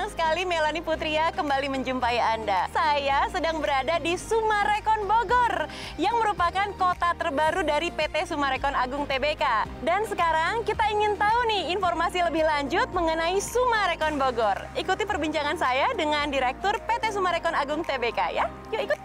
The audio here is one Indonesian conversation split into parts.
Senang sekali Melanie Putria kembali menjumpai Anda. Saya sedang berada di Sumarekon Bogor, yang merupakan kota terbaru dari PT Sumarekon Agung Tbk. Dan sekarang kita ingin tahu nih informasi lebih lanjut mengenai Sumarekon Bogor. Ikuti perbincangan saya dengan Direktur PT Sumarekon Agung Tbk ya. Yuk ikut.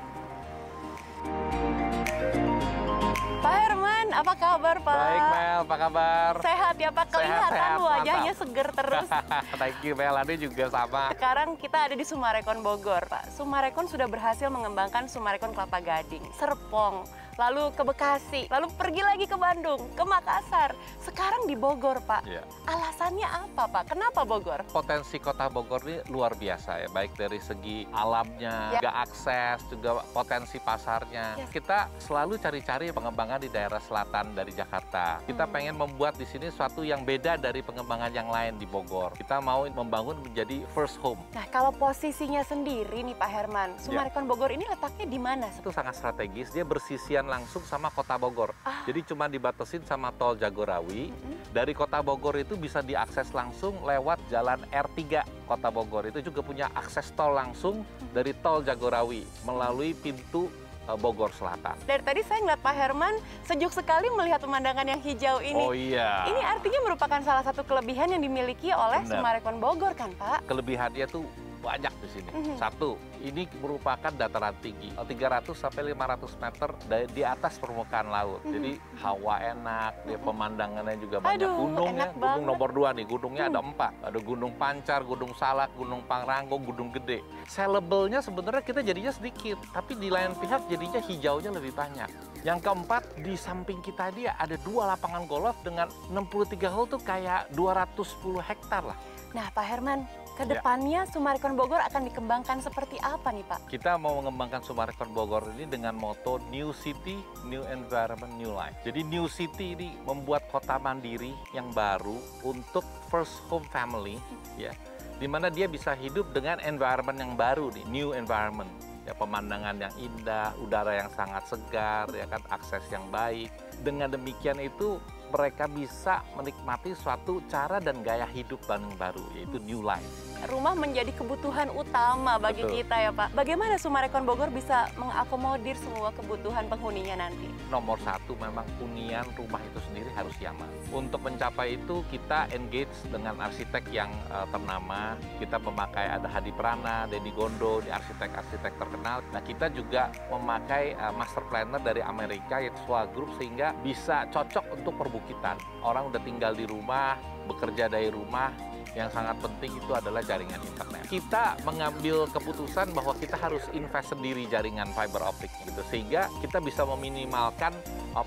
Pak Herman, apa kabar Pak? Baik Mel, apa kabar? Sehat ya Pak, kelihatan Sehat, wajahnya seger terus. Thank you Mel, Ade juga sama. Sekarang kita ada di Sumarekon Bogor Pak. Sumarekon sudah berhasil mengembangkan Sumarekon Kelapa Gading, Serpong, lalu ke Bekasi, lalu pergi lagi ke Bandung, ke Makassar. Sekarang di Bogor Pak. Ya. Alasannya apa Pak? Kenapa Bogor? Potensi kota Bogor ini luar biasa ya, baik dari segi alamnya, juga akses, juga potensi pasarnya. Kita selalu cari-cari pengembangan di daerah selatan dari Jakarta. Kita pengen membuat di sini suatu yang beda dari pengembangan yang lain di Bogor. Kita mau membangun menjadi first home. Nah, kalau posisinya sendiri nih Pak Herman, Sumarekon Bogor ini letaknya di mana? Itu sangat strategis, dia bersisian langsung sama kota Bogor. Jadi cuma dibatasin sama tol Jagorawi. Dari kota Bogor itu bisa diakses langsung lewat jalan R3 kota Bogor. Itu juga punya akses tol langsung dari tol Jagorawi melalui pintu Bogor Selatan. Dari tadi saya ngeliat Pak Herman sejuk sekali melihat pemandangan yang hijau ini. Oh iya. Ini artinya merupakan salah satu kelebihan yang dimiliki oleh Sumarekon Bogor kan Pak? Kelebihannya tuh banyak di sini. Satu, ini merupakan dataran tinggi, 300 sampai 500 meter di atas permukaan laut. Jadi hawa enak, dia pemandangannya juga banyak. Gunungnya, gunung nomor 2 nih, gunungnya ada 4. Ada Gunung Pancar, Gunung Salak, Gunung Pangrango, Gunung Gede. Sellable-nya sebenarnya kita jadinya sedikit, tapi di lain pihak jadinya hijaunya lebih banyak. Yang keempat, di samping kita dia ada 2 lapangan golf dengan 63 hole tuh kayak 210 hektar lah. Nah Pak Herman, kedepannya Sumarekon Bogor akan dikembangkan seperti apa nih Pak? Kita mau mengembangkan Sumarekon Bogor ini dengan moto New City, New Environment, New Life. Jadi New City ini membuat kota mandiri yang baru untuk first home family, ya, di mana dia bisa hidup dengan environment yang baru nih, new environment. Ya, pemandangan yang indah, udara yang sangat segar, ya kan, akses yang baik. Dengan demikian itu mereka bisa menikmati suatu cara dan gaya hidup yang baru, yaitu new life. Rumah menjadi kebutuhan utama bagi kita ya Pak. Bagaimana Sumarekon Bogor bisa mengakomodir semua kebutuhan penghuninya nanti? Nomor 1 memang hunian rumah itu sendiri harus nyaman. Untuk mencapai itu kita engage dengan arsitek yang ternama. Kita memakai ada Hadi Prana, Denny Gondo, di arsitek-arsitek terkenal. Nah kita juga memakai master planner dari Amerika, yaitu SWA Group, sehingga bisa cocok untuk perbukitan. Orang udah tinggal di rumah, bekerja dari rumah. Yang sangat penting itu adalah jaringan internet. Kita mengambil keputusan bahwa kita harus invest sendiri jaringan fiber optik gitu, sehingga kita bisa meminimalkan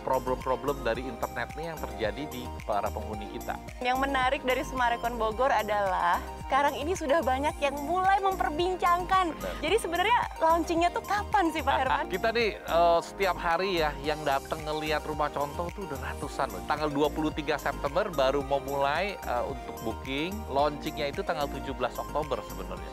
problem-problem dari internet ini yang terjadi di para penghuni kita. Yang menarik dari Sumarekon Bogor adalah sekarang ini sudah banyak yang mulai memperbincangkan. Jadi sebenarnya launchingnya tuh kapan sih Pak Herman? Kita nih setiap hari ya yang datang ngelihat rumah contoh tuh udah ratusan loh. Tanggal 23 September baru mau mulai untuk booking. Launchingnya itu tanggal 17 Oktober sebenarnya.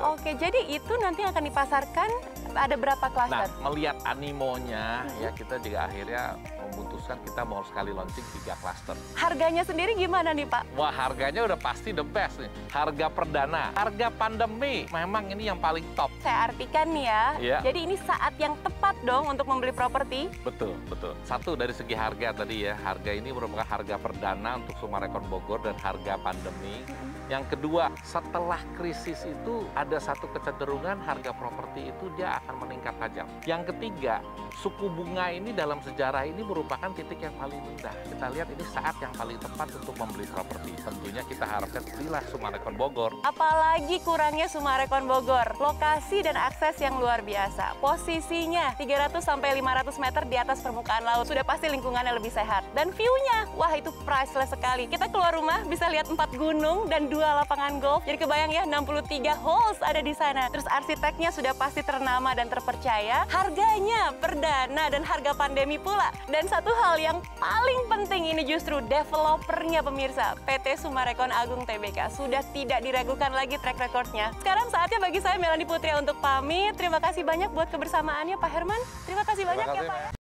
Oke, jadi itu nanti akan dipasarkan ada berapa klaster? Nah, melihat animonya ya kita juga akhirnya memutuskan kita mau sekali launching 3 klaster. Harganya sendiri gimana nih Pak? Wah, harganya udah pasti the best nih. Harga perdana, harga pandemi, memang ini yang paling top. Saya artikan nih ya, jadi ini saat yang tepat dong untuk membeli properti. Betul, betul. Satu dari segi harga tadi ya, harga ini merupakan harga perdana untuk Sumarekon Bogor dan harga pandemi. Yang kedua, setelah krisis itu ada satu kecenderungan harga properti itu dia akan meningkat tajam. Yang ketiga, suku bunga ini dalam sejarah ini merupakan titik yang paling rendah. Kita lihat ini saat yang paling tepat untuk membeli properti. Tentunya kita harapkan belilah Sumarekon Bogor. Apalagi kurangnya Sumarekon Bogor, lokasi dan akses yang luar biasa. Posisinya 300 sampai 500 meter di atas permukaan laut. Sudah pasti lingkungannya lebih sehat. Dan view-nya, wah itu priceless sekali. Kita keluar rumah bisa lihat 4 gunung dan 2 lapangan golf. Jadi kebayang ya, 63 holes ada di sana. Terus arsiteknya sudah pasti ternama dan terpercaya. Harganya perdana dan harga pandemi pula. Dan satu hal yang paling penting ini justru developernya pemirsa. PT Sumarekon Agung Tbk sudah tidak diragukan lagi track recordnya. Sekarang saatnya bagi saya Melanie Putria untuk pamit. Terima kasih banyak buat kebersamaannya Pak Herman. Terima kasih banyak ya Pak.